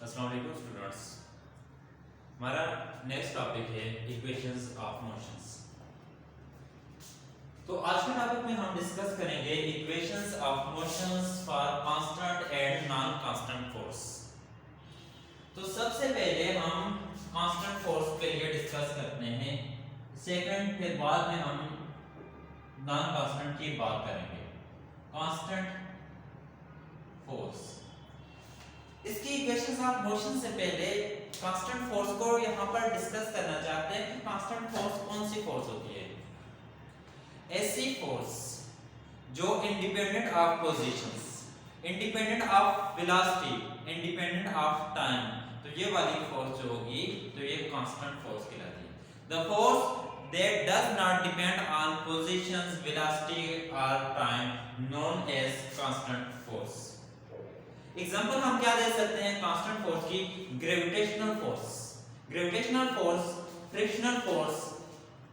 अस्सलाम वालेकुम स्टूडेंट्स। हमारा नेक्स्ट टॉपिक है इक्वेशंस ऑफ मोशंस। तो आज के टॉपिक में हम डिस्कस करेंगे equations of motions for constant and non constant force. तो सबसे पहले हम कांस्टेंट फोर्स के लिए डिस्कस करते हैं, सेकंड फिर बाद में हम नॉन कांस्टेंट की बात करेंगे। कांस्टेंट फोर्स, इसकी इक्वेशंस ऑफ मोशन से पहले कांस्टेंट फोर्स को यहां पर डिस्कस करना चाहते हैं कि कांस्टेंट फोर्स कौन सी फोर्स होती है। ऐसी फोर्स जो independent of positions, independent of velocity, independent of time, तो ये वाली फोर्स जो होगी तो ये कांस्टेंट फोर्स कहलाती है। The force that does not depend on positions, velocity और time known as constant force. Example हम क्या दे सकते हैं कांस्टेंट फोर्स की? Gravitational force, gravitational force, frictional force,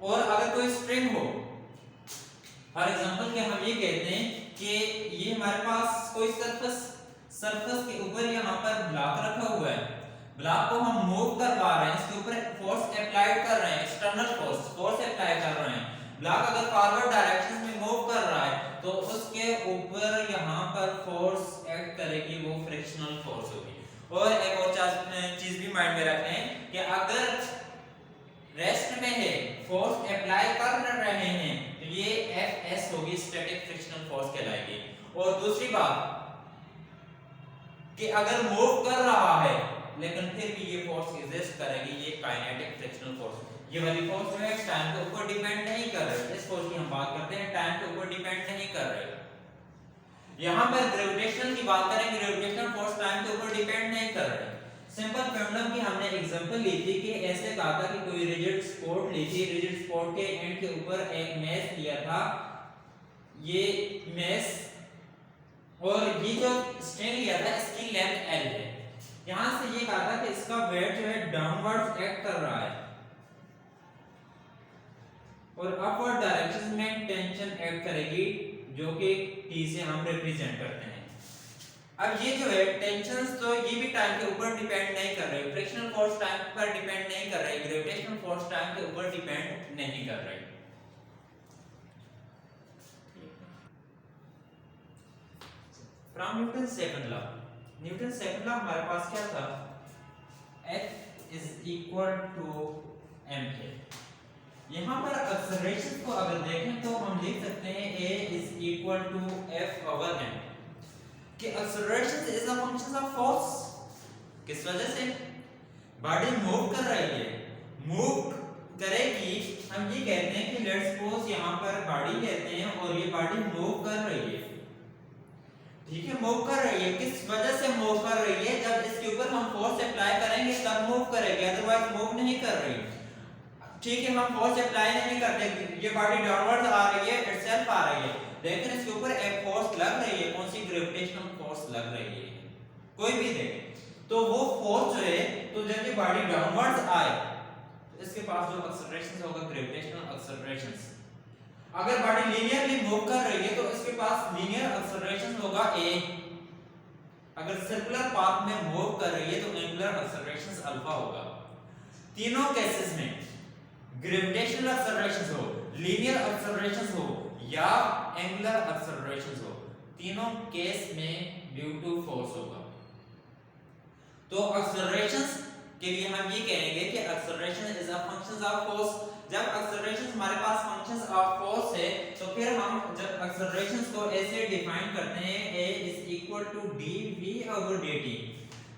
और अगर कोई स्प्रिंग हो। फॉर एग्जांपल कि हम ये कहते हैं कि ये हमारे पास कोई सरफेस के ऊपर यहां पर ब्लॉक रखा हुआ है, ब्लॉक को हम मूव करवा रहे हैं, इसके ऊपर फोर्स अप्लाई कर रहे हैं, एक्सटर्नल फोर्स अप्लाई कर रहे हैं। ब्लॉक अगर फॉरवर्ड डायरेक्शन में मूव कर रहा है तो उसके ऊपर यहां पर फोर्स एक्ट करेगी, वो फ्रिक्शनल फोर्स होगी। और एक और चीज भी माइंड में रखें कि अगर रेस्ट में है, फोर्स अप्लाई कर रहे हैं, तो ये एफएस होगी, स्टैटिक फ्रिक्शनल फोर्स कहलाएगी। और दूसरी बात कि अगर मूव कर रहा है लेकिन फिर भी ये फोर्स एग्जिस्ट करेगी, ये काइनेटिक फ्रिक्शनल फोर्स। ये वाली फोर्स जो है टाइम के ऊपर डिपेंड नहीं कर रही। इस फोर्स की हम बात करते हैं, टाइम के ऊपर डिपेंड नहीं कर रही। यहां पर ग्रेविटेशनल की बात करें, ग्रेविटेशनल फोर्स टाइम के ऊपर डिपेंड नहीं कर रही। सिंपल पेंडुलम की हमने एग्जांपल ली थी कि ऐसे कहा था कि कोई रिजिड सपोर्ट ली थी, रिजिड सपोर्ट के एंड के ऊपर एक मेश लिया था, ये मेश, और ये जो स्ट्रिंग लिया था इसकी लेंथ L है। यहां से ये कहा था कि इसका वेट जो है डाउनवर्ड्स एक्ट कर रहा है और अपवर्ड डायरेक्शन में टेंशन एक्ट करेगी, जो कि T से हम रिप्रेजेंट करते हैं। अब ये जो है टेंशंस, तो ये भी टाइम के ऊपर डिपेंड नहीं कर रही। फ्रिक्शनल फोर्स टाइम पर डिपेंड नहीं कर रही, ग्रेविटेशनल फोर्स टाइम के ऊपर डिपेंड नहीं कर रही। From Newton second law, Newton second law हमारे पास क्या था? F is equal to ma। यहां पर एक्सेलरेशन को अगर देखें तो हम लिख सकते हैं a is equal to f over m, कि acceleration is a function of force. किस वजह से? बॉडी मूव कर रही है, मूव करेगी। हम ये कहते हैं कि लेट्स सपोज यहां पर बॉडी लेते हैं और ये बॉडी मूव कर रही है, ठीक है, मूव कर रही है। किस वजह से मूव कर रही है? जब इसके ऊपर हम फोर्स अप्लाई करेंगे तब मूव करेगी, अदरवाइज मूव नहीं कर रही। ठीक है, हम फोर्स अप्लाई नहीं करते, ये बॉडी डाउनवर्ड आ रही है, इटसेल्फ आ रही है, लेकिन इसके ऊपर एक फोर्स लग रही है। कौन सी? ग्रेविटेशनल फोर्स लग रही है, कोई भी देखे तो वो फोर्स जो है, तो जब ये बॉडी डाउनवर्ड आए तो इसके पास जो एक्सेलरेशन होगा ग्रेविटेशनल एक्सेलरेशन। अगर बॉडी लीनियरली मूव कर रही है तो इसके पास लीनियर एक्सेलरेशन होगा a। अगर सर्कुलर पाथ में मूव कर रही है तो एंगुलर एक्सेलरेशन अल्फा होगा। तीनों केसेस में ग्रेविटेशनल एक्सेलरेशन हो, लीनियर एक्सेलरेशन हो या एंगुलर एक्सेलरेशन हो, तीनों केस में ड्यू टू फोर्स होगा। तो एक्सेलरेशन के लिए हम ये कहेंगे कि acceleration is a function of force. जब एक्सेलरेशन हमारे पास फंक्शंस ऑफ फोर्स है तो फिर हम जब एक्सेलरेशन को ऐसे डिफाइन करते हैं, a is equal to dv over dt,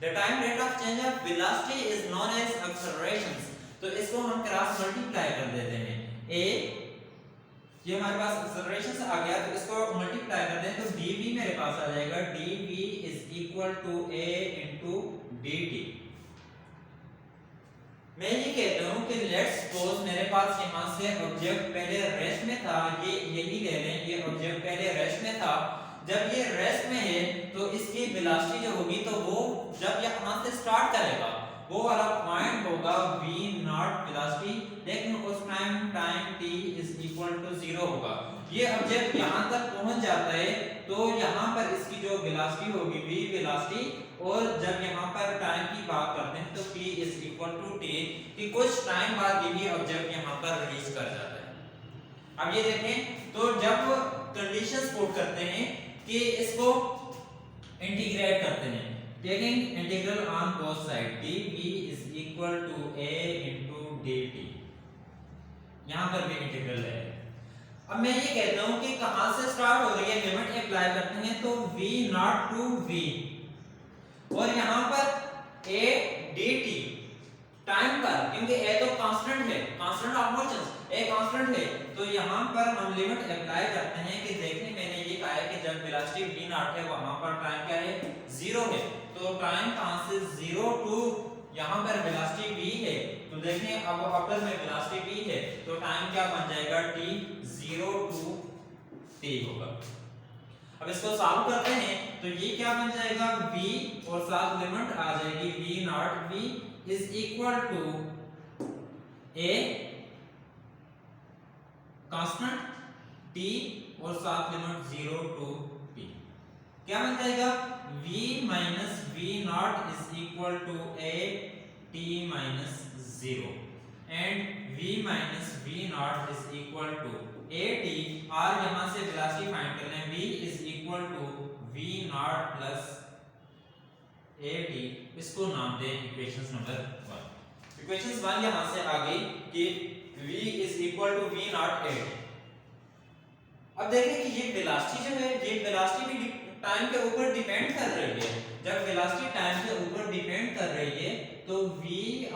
the time rate of change of velocity is known as acceleration। तो इसको हम क्रॉस मल्टीप्लाई कर देते हैं, a ये हमारे पास एक्सेलरेशन आ गया तो इसको मल्टीप्लाई कर दें तो dv मेरे पास आ जाएगा, dv is equal to a into dt। मैं ये कहता हूं कि लेट्स सपोज मेरे पास यहां से ऑब्जेक्ट पहले रेस्ट में था, ये यही ले लें, ये ऑब्जेक्ट पहले रेस्ट में था। जब ये रेस्ट में है तो इसकी वेलोसिटी जो होगी तो वो जब यहां से स्टार्ट करेगा वो वाला पॉइंट होगा v नॉट वेलोसिटी, लेकिन उस time t is equal to 0 होगा। ये ऑब्जेक्ट यहां तक पहुंच जाता है तो यहां पर इसकी जो वेलोसिटी होगी v वेलोसिटी, और जब यहां पर टाइम की बात करते हैं तो t is equal to t कि कुछ टाइम बाद ये भी ऑब्जेक्ट यहाँ पर रीच कर जाता है। अब ये देखें तो जब कंडीशंस पुट करते हैं कि इसको इंटीग्रेट करते हैं, taking integral on both side dv is equal to a into dt, यहाँ पर भी इंटीग्रल है। अब मैं ये कहता हूं कि कहां से स्टार्ट हो रही है, लिमिट अप्लाई करते हैं तो v नॉट टू v और यहां पर a dt टाइम पर, क्योंकि a तो कांस्टेंट है, constant of motion a constant है, तो यहां पर हम लिमिट अप्लाई करते हैं कि देखिए मैंने ये कहा है कि जब वेलोसिटी v नॉट है वहां पर टाइम क्या है, 0 है, तो टाइम कहां से 0 टू यहां पर वेलोसिटी v है, तो देखें अब अगर में वेलोसिटी v है तो टाइम क्या बन जाएगा t 0 टू t होगा। अब इसको सॉल्व करते हैं तो ये क्या बन जाएगा v और साथ लिमिट आ जाएगी v not v is equal to a constant t और साथ लिमिट 0 टू t, क्या बन जाएगा v minus v not is equal to a t minus 0 and v minus v not is equal to a t, और यहां से velocity find करना है, v is equal to v not plus a t, इसको नाम दें equation number 1। Equation 1 यहां से आ गई कि v is equal to v not a t। अब देखें कि ये वेलोसिटी जो है, ये वेलोसिटी भी टाइम के ऊपर डिपेंड कर रही है। जब वेलोसिटी टाइम के ऊपर डिपेंड कर रही है तो v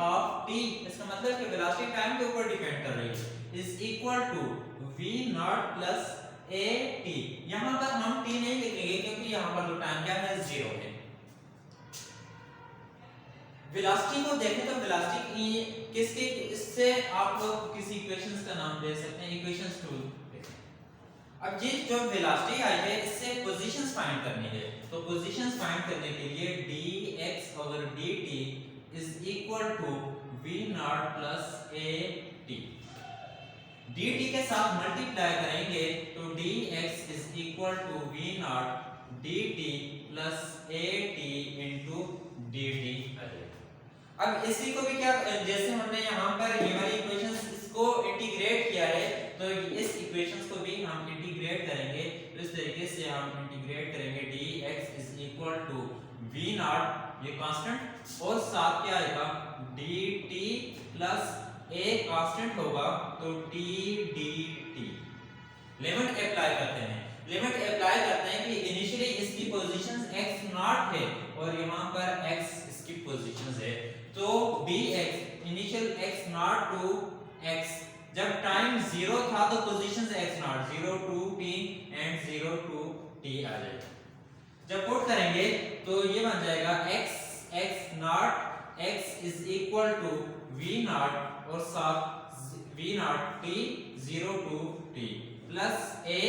ऑफ t, इसका मतलब कि वेलोसिटी टाइम के ऊपर डिपेंड कर रही है, is equal to v not plus a t। यहां पर हम t नहीं लिखेंगे क्योंकि यहां पर जो टाइम क्या है 0 है। वेलोसिटी को देखें तो वेलोसिटी किसके, इससे आप लोग किसी इक्वेशंस का नाम दे सकते हैं, इक्वेशंस 2। अब ये जो वेलोसिटी आई है इससे पोजीशंस फाइंड करनी है, तो पोजीशंस फाइंड करने के लिए dx over dt is equal to v not plus a t, dt के साथ मल्टीप्लाई करेंगे तो dx is equal to v not dt plus a t into dt आ जाएगा। अब इसी को भी क्या, जैसे हमने यहाँ पर ये वाली इक्वेशंस इसको इंटीग्रेट किया है तो इस इक्वेशंस को भी हम इंटीग्रेट करेंगे, तो इस तरीके से हम इंटीग्रेट करेंगे dx is equal to v not, ये कांस्टेंट, और साथ क्या आएगा dt प्लस a कांस्टेंट होगा तो t dt। लिमिट अप्लाई करते हैं, लिमिट अप्लाई करते हैं कि इनिशियली इसकी पोजीशंस x नॉट है और यहाँ पर x इसकी पोजीशंस है, तो dx initial x not to x, जब टाइम 0 था तो positions x not 0 to t and 0 to t आ जाएगा। जब पुट करेंगे तो ये बन जाएगा x not x is equal to v not और साथ v not t 0 to t plus a,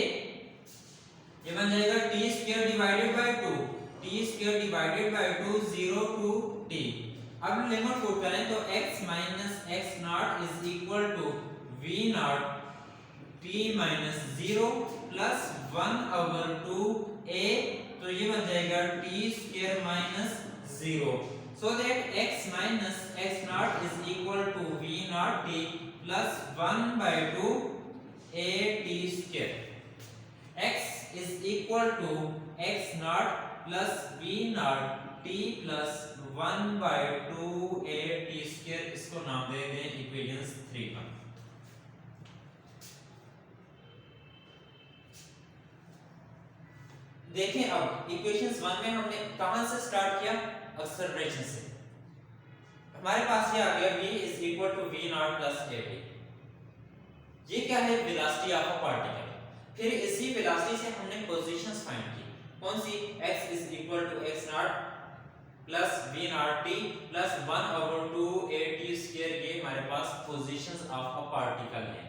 ये बन जाएगा t square divided by 2, t square divided by 2 0 to t। अब लिमिट पुट करें तो x minus x not is equal to v not t minus 0 plus 1 over 2 a, तो ये बन जाएगा t square minus 0, so that x minus x not is equal to v not t plus 1 by 2 a t square. x is equal to x not plus v not t plus 1 by 2 a t square, इसको नाम दे दें equation 3 का। देखें अब equations 1 में हमने कहां से स्टार्ट किया, एक्सेलरेशन से। हमारे पास ये आ गया v is equal to v not plus a t, ये क्या है वेलोसिटी ऑफ अ पार्टिकल। फिर इसी वेलोसिटी से हमने पोजीशंस फाइंड की, कौन सी, x is equal to x not plus v not t plus 1 over 2 a t square, ये हमारे पास पोजीशंस ऑफ अ पार्टिकल है।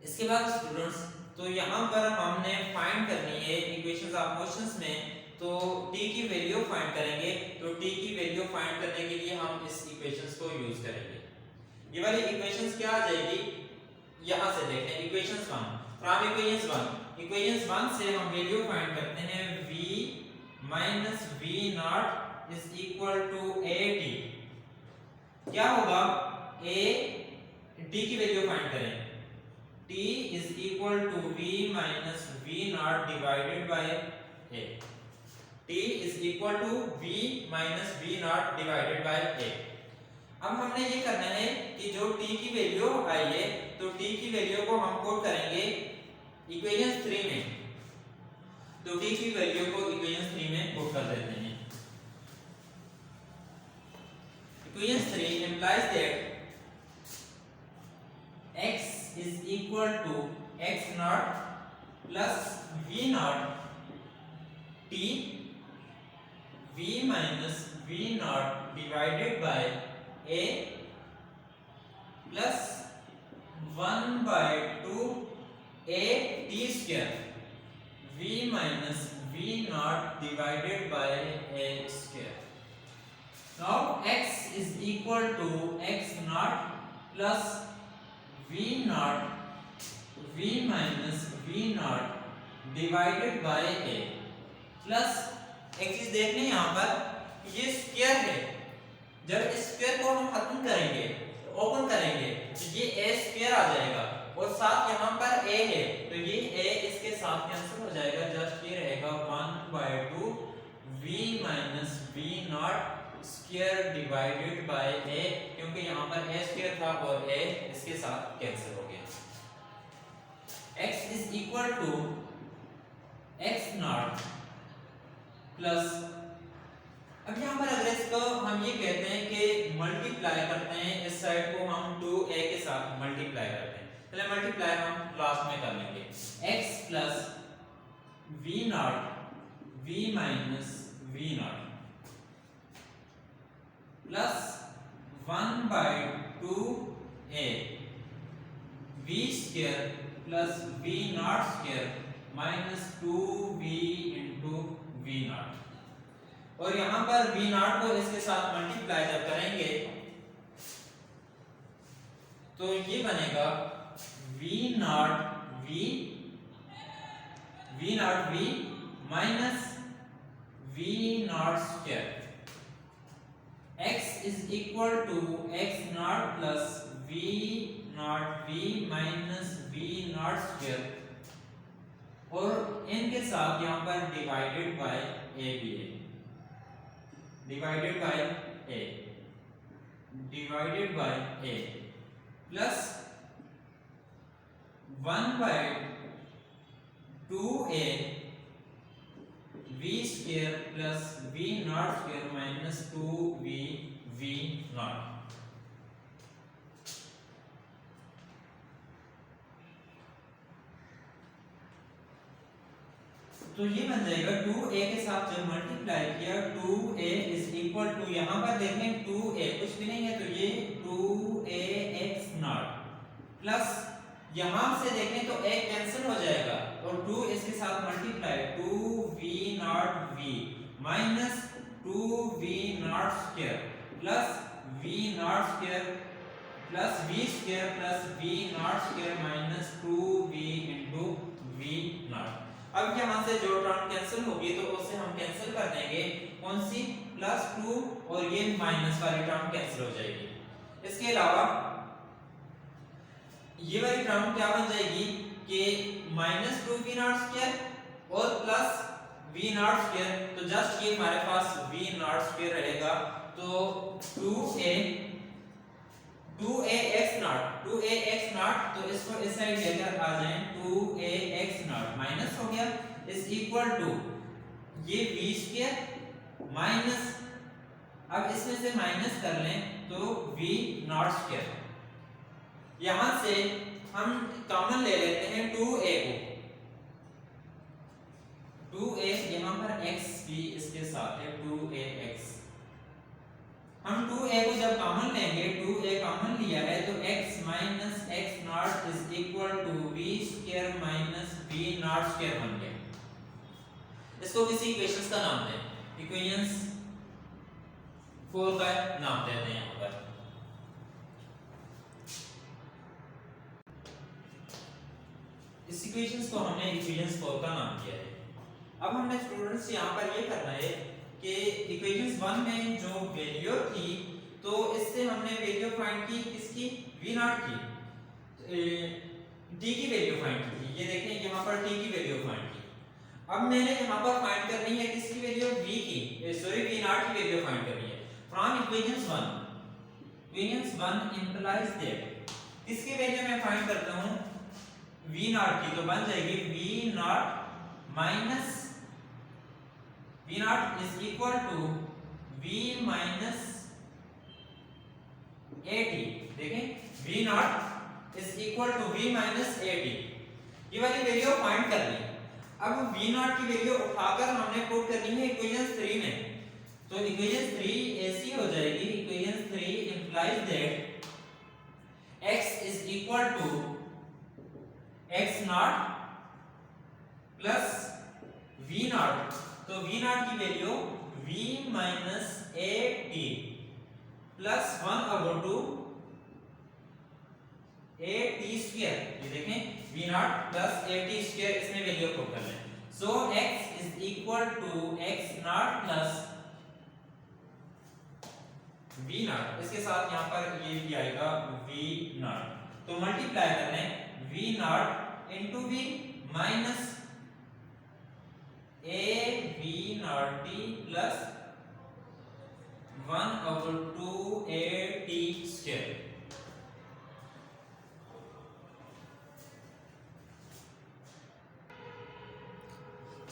इसके बाद स्टूडेंट्स तो यहाँ पर हमने फाइंड करनी है इक्वेशंस ऑफ मोशंस में, तो t की वैल्यू फाइंड करेंगे, तो t की वैल्यू फाइंड करने के लिए हम इस इक्वेशंस को यूज करेंगे। ये वाली इक्वेशंस क्या आ जाएगी, यहाँ से देखते हैं इक्वेशंस 1 फ्रॉम इक्वेशंस 1 से हम वैल्यू फाइंड करते हैं v minus v not is equal to a t. क्या होगा, ए टी की वैल्यू फाइंड करें, t is equal to v minus v not divided by a। t is equal to v minus v not divided by a। अब हमने ये करना है कि जो t की वैल्यू आई है तो t की वैल्यू को हम पुट करेंगे इक्वेशन 3 में। तो t की वैल्यू को इक्वेशन 3 में पुट कर देते हैं। Equation 3 implies that x is equal to x naught plus v naught t v minus v naught divided by a plus 1 by 2 a t square v minus v naught divided by a square। Now x is equal to x naught plus v naught v minus v naught divided by a plus एक चीज देख लें यहाँ पर ये square है। जब इस स्क्वायर को हम खत्म करेंगे ओपन करेंगे तो ये a स्क्वायर आ जाएगा और साथ यहाँ पर a है तो ये a इसके साथ कैंसिल हो जाएगा। जस्ट ये रहेगा 1 by 2 v minus v naught square divided by a, क्योंकि यहाँ पर a स्क्वायर था और a इसके साथ कैंसिल हो गया। x is equal to x not plus, अब यहाँ पर अगर इसको हम ये कहते हैं कि मल्टीप्लाई करते हैं, इस साइड को हम 2a के साथ मल्टीप्लाई करते हैं। पहले मल्टीप्लाई हम लास्ट में कर लेंगे। x plus v not v minus v not plus 1 by 2a v square plus v not square minus 2v into v not. और यहाँ पर v नॉट को इसके साथ मल्टीप्लाई जब करेंगे तो ये बनेगा v not v minus v not square. x is equal to x naught plus v naught v minus v naught square और इनके साथ यहाँ पर डिवाइडेड बाय a भी है, divided by a plus 1 by 2a v square plus v naught square minus 2v v naught। तो ये बन जाएगा 2a के साथ जब मल्टीप्लाई किया 2a इज इक्वल टू, यहाँ पर देखें 2a कुछ भी नहीं है तो ये 2a x नॉट प्लस यहाँ से देखें तो a कैंसिल हो जाएगा और 2 इसके साथ multiply 2v not v minus 2v not square plus v not square plus v square plus v not square minus 2v into v not. अब यहाँ से जो टर्म कैंसिल होगी तो उसे हम कैंसिल कर देंगे, कौन सी, प्लस 2 और ये माइनस वाली टर्म कैंसिल हो जाएगी। इसके अलावा ये वाली टर्म क्या बन जाएगी कि माइनस 2v नॉट स्क्वायर और प्लस v नॉट स्क्वायर, तो जस्ट ये हमारे पास v नॉट स्क्वायर रहेगा तो 2a x नॉट तो इसको इस साइड लेकर आ जाएं 2a x नॉट माइनस हो गया इज इक्वल टू ये v स्क्वायर माइनस, अब इसमें से माइनस कर लें तो v नॉट स्क्वायर। यहां से हम कॉमन ले लेते हैं 2a को, 2a यहां पर x भी इसके साथ है 2ax। हम 2a को जब कॉमन लेंगे 2a कॉमन लिया है तो x minus x not is equal to v square minus v not square बन गया। इसको किसी इक्वेशंस का नाम दें, इक्वेशंस 4 का नाम देते हैं यहाँ पर। इस इक्वेशंस को हमने इक्वेशंस 4 का नाम दिया है। अब हमने स्टूडेंट्स यहाँ पर ये करना है कि इक्वेशंस 1 में जो वैल्यू थी तो इससे हमने वैल्यू फाइंड की किसकी v नॉट की t की वैल्यू फाइंड की थी। ये देखें यहाँ पर t की वैल्यू फाइंड की। अब मैंने यहाँ पर फाइंड करनी है किसकी वैल्यू v की सॉरी v नॉट की वैल्यू फाइंड करनी है फ्रॉम इक्वेशंस 1 implies that किसकी वैल्यू मैं फाइंड करता हूँ v नॉट की, तो बन जाएगी v not minus v not is equal to v minus at। देखें v not is equal to v minus at, ये वाली वैल्यू फाइंड कर ली। अब v नॉट की वैल्यू उठाकर हमने पुट करनी है इक्वेशन 3 में, तो इक्वेशन 3 ऐसी हो जाएगी, equation 3 implies that x is equal to x not plus v not, तो v नॉट की value v minus at plus 1/2 at square. ये देखें v not plus at square, इसमें वैल्यू पुट कर लें। So x is equal to x not plus v not, इसके साथ यहाँ पर ये भी आएगा v नॉट, तो मल्टीप्लाई कर लें v not into v minus a v not t plus 1/2 at square.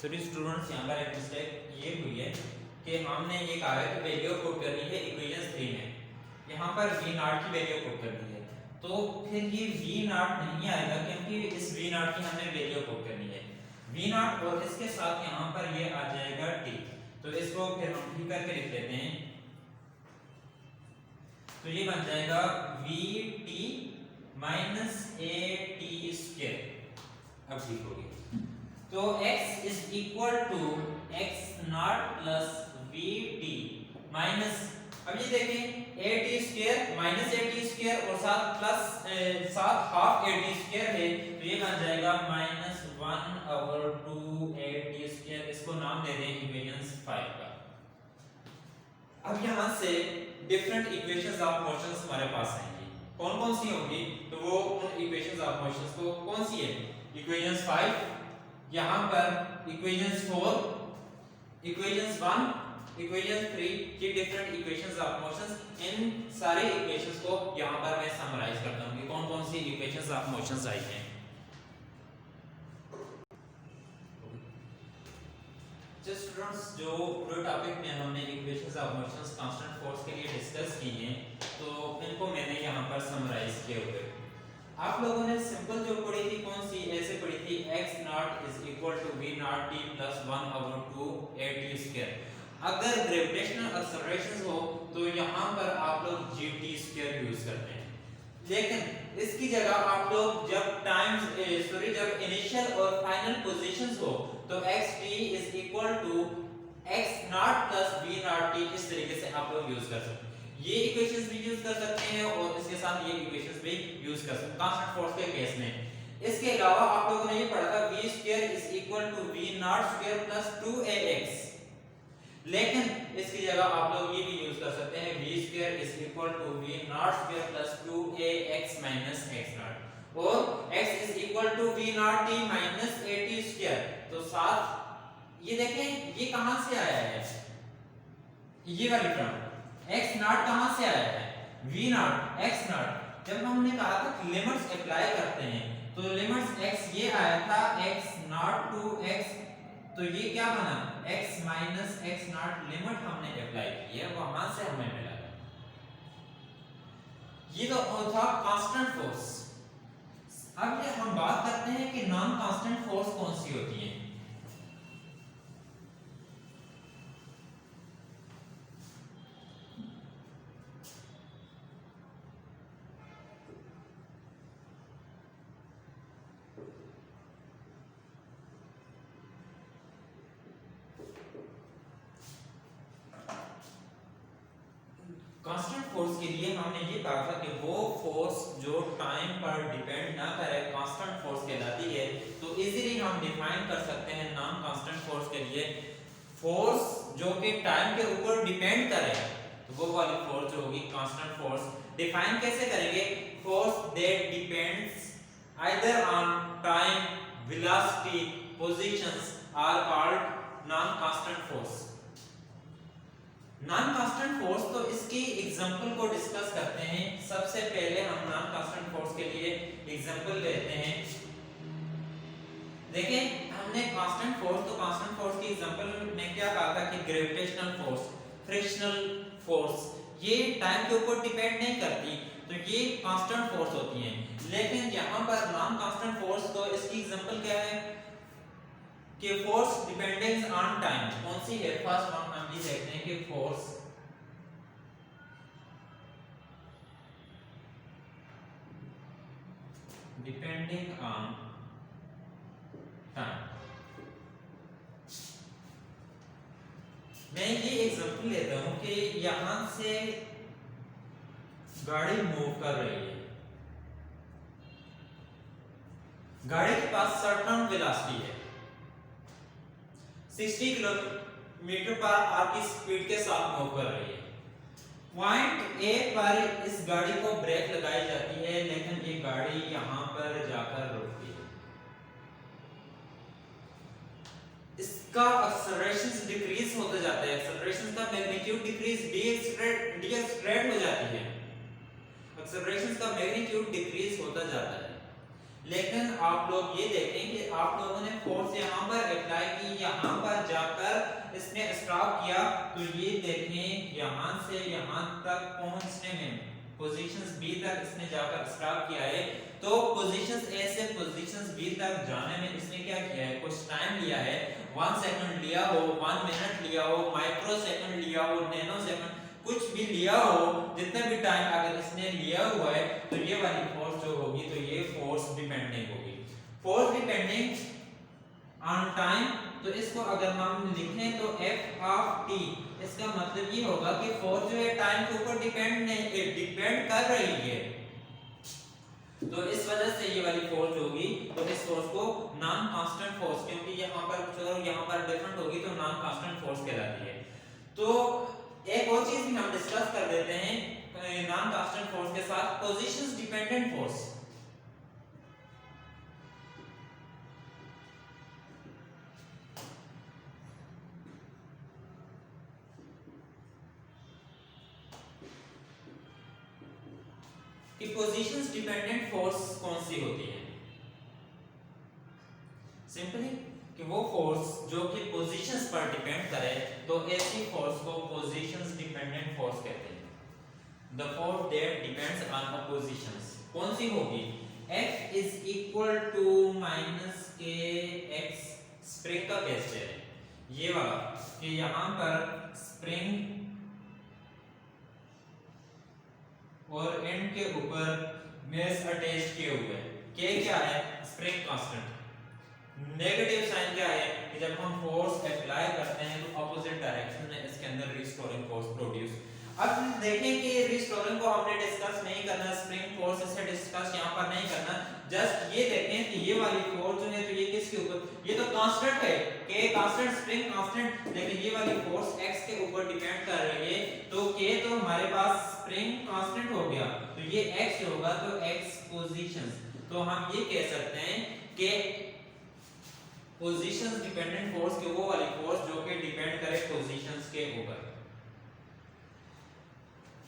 सभी स्टूडेंट्स यहाँ पर एक मिस्टेक ये हुई है कि हमने ये कहा है कि वैल्यू पुट करनी है इक्वेशन 3 में, यहाँ पर v नॉट की वैल्यू पुट करनी है, तो फिर ये v नॉट नहीं आएगा क्योंकि इस v नॉट की हमने वैल्यू पुट करनी है v नॉट, और इसके साथ यहाँ पर ये आ जाएगा t, तो इसको फिर हम ठीक करके लिख लेते हैं, तो ये बन जाएगा vt माइनस at स्क्वायर। अब ठीक हो गया, तो x is equal to x not plus vt minus, अब ये देखें at square minus at square और साथ प्लस साथ हाफ at स्क्वायर है, तो ये बन जाएगा माइनस 1/2 at स्क्वायर, इसको नाम दे दें इक्वेशन 5 का। अब यहाँ से डिफरेंट इक्वेशंस ऑफ मोशंस हमारे पास आएंगी, कौन कौन सी होंगी, तो वो उन इक्वेशंस ऑफ मोशंस को कौन सी है, इक्वेशंस 5, यहाँ पर इक्वेशंस 4, इक्वेशंस 1, इक्वेशन 3 की डिफरेंट इक्वेशंस ऑफ मोशंस, इन सारे इक्वेशंस को यहाँ पर मैं समराइज करता हूँ कि कौन कौन सी इक्वेशंस ऑफ मोशंस आई हैं। स्टूडेंट्स जो पूरे टॉपिक में हमने equations of motions constant force के लिए डिस्कस की हैं, तो इनको मैंने यहाँ पर समराइज किए हुए। आप लोगों ने सिंपल जो पढ़ी थी कौन सी, ऐसे पढ़ी थी x not is equal to v not t plus 1/2 at square. अगर ग्रेविटेशनल एक्सेलरेशन हो तो यहाँ पर आप लोग gt स्क्वायर यूज करते हैं, लेकिन इसकी जगह आप लोग जब इनिशियल और फाइनल पोजीशंस हो तो xt is equal to x not plus v not t, इस तरीके से आप लोग यूज कर सकते हैं। ये इक्वेशंस भी यूज कर सकते हैं और इसके साथ ये इक्वेशंस भी यूज कर सकते हैं कांस्टेंट फोर्स के केस में। इसके अलावा आप लोगों ने ये पढ़ा था v square is equal to v not square plus 2ax, लेकिन इसकी जगह आप लोग ये भी यूज कर सकते हैं v square is equal to v not square plus 2ax माइनस x नॉट, और x is equal to v not t minus at square. तो साथ ये देखें ये कहां से आया है, ये वाली टर्म x नॉट कहां से आया है, v नॉट x नॉट। जब हमने कहा था कि लिमिट्स अप्लाई करते हैं तो लिमिट्स x ये आया था x नॉट टू x, तो ये क्या बना x minus x not, limit हमने अप्लाई की है वहां से हमें मिला। ये तो था कांस्टेंट फोर्स। अब ये हम बात करते हैं कि नॉन कांस्टेंट फोर्स कौन सी होती है। कांस्टेंट फोर्स के लिए हमने ये कहा था कि वो फोर्स जो टाइम पर डिपेंड ना करे कांस्टेंट फोर्स कहलाती है। तो इजीली हम डिफाइन कर सकते हैं नॉन कांस्टेंट फोर्स के लिए, फोर्स जो कि टाइम के ऊपर डिपेंड करे तो वो वाली फोर्स जो होगी कांस्टेंट फोर्स। डिफाइन कैसे करेंगे? Force that depends either on time, velocity, positions are called non constant force. Non constant force, तो इसकी एग्जांपल को डिस्कस करते हैं। सबसे पहले हम नॉन कांस्टेंट फोर्स के लिए एग्जांपल लेते हैं। देखें हमने कांस्टेंट फोर्स, तो कांस्टेंट फोर्स की एग्जांपल में क्या कहा था कि ग्रेविटेशनल फोर्स, फ्रिक्शनल फोर्स, ये टाइम के ऊपर डिपेंड नहीं करती, तो ये कांस्टेंट फोर्स होती हैं। लेकिन यहां पर नॉन कांस्टेंट फोर्स, तो इसकी एग्जांपल क्या है कि फोर्स डिपेंडिंग ऑन टाइम। कौन सी है? फर्स्ट हम ये देखते हैं कि फोर्स डिपेंडिंग ऑन टाइम। मैं ये एग्जांपल लेता हूं कि यहां से गाड़ी मूव कर रही है, गाड़ी के पास सर्टेन वेलोसिटी है, 60 किलोमीटर पर आवर की स्पीड के साथ मूव कर रही है। पॉइंट ए पर इस गाड़ी को ब्रेक लगाई जाती है, लेकिन ये गाड़ी यहां पर जाकर रुकती है। इसका एक्सेलरेशन डिक्रीज होता जाता है, एक्सेलरेशन का मैग्नीट्यूड डिक्रीज डी एक्सलेरेट हो जाती है, एक्सेलरेशन का मैग्नीट्यूड डिक्रीज होता जाता है। लेकिन आप लोग ये देखें कि आप लोगों ने फोर्स यहां पर अप्लाई की, यहां पर जाकर इसने स्टॉप किया, तो ये देखें यहां से यहां तक पहुंचने में पोजीशंस बी तक इसने जाकर स्टॉप किया है। तो पोजीशंस ए से पोजीशंस बी तक जाने में इसने क्या किया है? कुछ टाइम लिया है, 1 सेकंड लिया हो, 1 मिनट लिया हो, माइक्रो सेकंड लिया हो, नैनो सेकंड, कुछ भी लिया हो, जितना भी टाइम अगर इसने लिया हुआ है, तो ये वाली फोर्स जो होगी, तो ये फोर्स डिपेंडिंग होगी। फोर्स डिपेंडिंग ऑन टाइम, तो इसको अगर हम लिखें तो F ऑफ t, इसका मतलब ये होगा कि फोर्स जो है टाइम के ऊपर डिपेंड कर रही है, तो इस वजह से ये वाली फोर्स होगी, तो इस फोर्स को नॉन कांस्टेंट फोर्स, क्योंकि यहां पर कुछ और यहां पर डिफरेंट होगी, तो नॉन कांस्टेंट फोर्स कहलाती है। तो एक और चीज भी हम डिस्कस कर देते हैं नॉन कांस्टेंट फोर्स के साथ, पोजीशंस डिपेंडेंट फोर्स। कि पोजीशंस डिपेंडेंट फोर्स कौन सी होती है? सिंपली कि वो फोर्स जो कि पोजीशंस पर डिपेंड करे, तो ऐसी फोर्स को पोजीशंस डिपेंडेंट फोर्स कहते हैं। The force that depends on the positions कौन सी होगी? F is equal to minus k x, spring का केस है ये वाला, कि यहां पर स्प्रिंग और एंड के ऊपर मेस अटैच किए हुए हैं। के क्या है? Spring constant. नेगेटिव साइन क्या है? कि जब हम फोर्स अप्लाई करते हैं तो ऑपोजिट डायरेक्शन में इसके अंदर रिस्टोरिंग फोर्स प्रोड्यूस। अब देखें कि रिस्टोरिंग को हमने डिस्कस नहीं करना, स्प्रिंग फोर्स से डिस्कस यहां पर नहीं करना, जस्ट ये देखें कि ये वाली फोर्स जो है, तो ये किसके ऊपर? ये तो कांस्टेंट है, के कांस्टेंट, स्प्रिंग कांस्टेंट, लेकिन ये वाली फोर्स x के ऊपर डिपेंड कर रही है, तो k तो हमारे पास स्प्रिंग कांस्टेंट हो गया, तो ये x होगा, तो x पोजीशंस, तो हम ये कह सकते हैं कि पोजीशंस डिपेंडेंट फोर्स के वो वाली फोर्स जो कि डिपेंड करे पोजीशंस के ऊपर।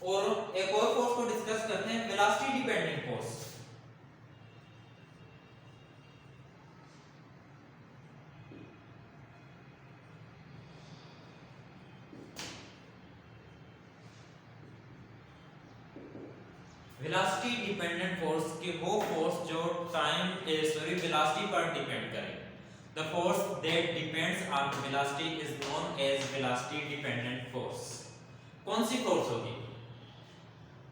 और एक और फोर्स को डिस्कस करते हैं, velocity dependent force. Velocity dependent force की वो फोर्स जो वेलोसिटी पर डिपेंड करे। The force that depends on velocity is known as velocity dependent force। कौन सी फोर्स होगी?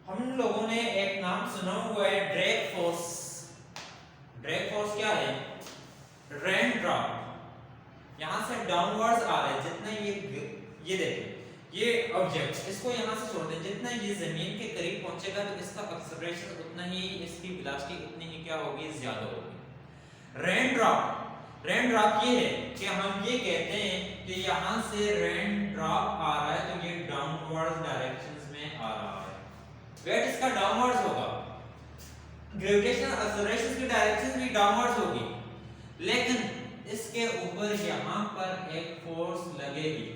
हम लोगों ने एक नाम सुना हुआ है, ड्रैग फोर्स। ड्रैग फोर्स क्या है? रेन ड्रॉप यहां से डाउनवर्ड्स आ रहे हैं, जितना ये देखें, ये ऑब्जेक्ट इसको यहाँ से छोड़ दें, जितना ये जमीन के करीब पहुंचेगा तो इसका एक्सेलरेशन उतना ही, इसकी वेलोसिटी उतनी ही क्या होगी, ज्यादा होगी। रेन ड्रॉप ये है कि हम ये कहते हैं कि यहाँ से रेन ड्रॉप आ रहा है तो ये डाउनवर्ड डायरेक्शंस में आ रहा है, वेट इसका डाउनवर्ड्स होगा, ग्रेविटेशनल एक्सेलरेशन की डायरेक्शन भी डाउनवर्ड्स होगी, लेकिन इसके ऊपर यहाँ पर एक फोर्स लगेगी,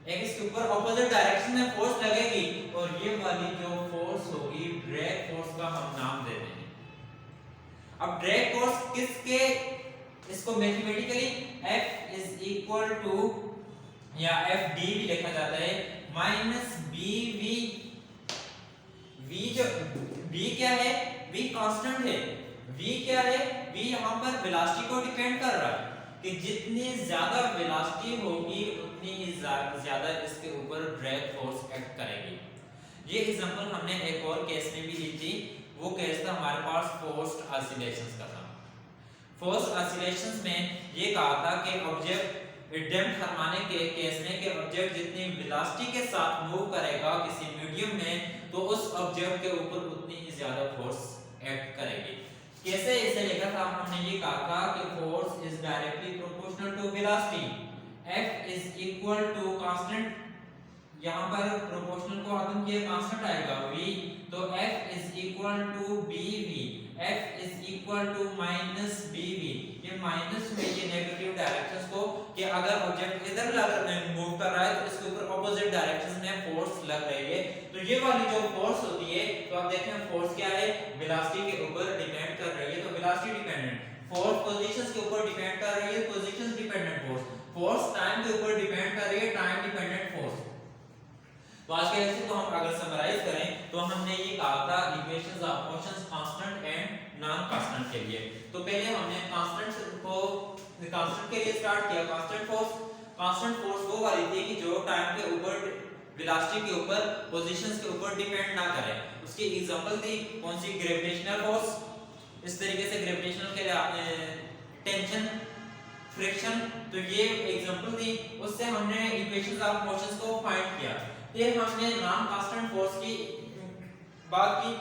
एक इसके ऊपर ऑपोजिट डायरेक्शन में फोर्स लगेगी, और ये वाली जो फोर्स होगी ड्रैग फोर्स का हम नाम दे देंगे। अब ड्रैग फोर्स किसके, इसको mathematically F is equal to या FD भी लिखा जाता है माइनस BV। V जो V क्या है, V कांस्टेंट है, V क्या है, V यहाँ पर वेलोसिटी को डिपेंड कर रहा है कि जितनी ज्यादा वेलोसिटी होगी उतनी ही ज्यादा इसके ऊपर ड्रैग फोर्स एक्ट करेगी। ये एग्जांपल हमने एक और केस में भी ली थी, वो केस था हमारे पास फोर्स्ड ऑसिलेशंस का था। फोर्स्ड ऑसिलेशंस में ये कहा था कि ऑब्जेक्ट डैम्प्ड हार्मोनिक के केस में कि ऑब्जेक्ट जितनी वेलोसिटी के साथ मूव करेगा किसी मीडियम में तो उस ऑब्जेक्ट के ऊपर उतनी ही ज्यादा फोर्स एक्ट करेगी। कैसे इसे लिखा था, हमने ये कहा था कि force is directly proportional to velocity, F is equal to constant, यहाँ पर प्रोपोर्शनल को खत्म किया कांस्टेंट आएगा V, तो F is equal to BV, F is equal to minus BV। ये माइनस में ये नेगेटिव डायरेक्शंस को कि अगर ऑब्जेक्ट इधर मूव कर रहा है तो इसके ऊपर ऑपोजिट डायरेक्शंस में फोर्स लग रही है, तो ये वाली जो फोर्स होती है, तो आप देखें फोर्स क्या है, वेलोसिटी के ऊपर डिपेंड कर रही है, तो वेलोसिटी डिपेंडेंट, फोर्स पोजीशंस के ऊपर डिपेंड कर रही है, positions dependent force, force time के ऊपर डिपेंड कर रही है, टाइम डिपेंडेंट फोर्स। तो आज के लेक्चर को हम अगर समराइज करें तो हमने ये कहा था equations of motions constant and non constant के लिए। तो पहले हमने कांस्टेंट के लिए स्टार्ट किया, कांस्टेंट फोर्स वो वाली थी कि जो टाइम के ऊपर वेलोसिटी के ऊपर पोजीशंस के ऊपर डिपेंड ना करे। उसकी एग्जांपल थी कौन सी, ग्रेविटेशनल फोर्स, इस तरीके से ग्रेविटेशनल के लिए टेंशन, फ्रिक्शन, तो ये एग्जांपल थी, उससे हमने इक्वेशंस ऑफ मोशंस को फाइंड किया। फिर हमने नॉन कांस्टेंट फोर्स की बात की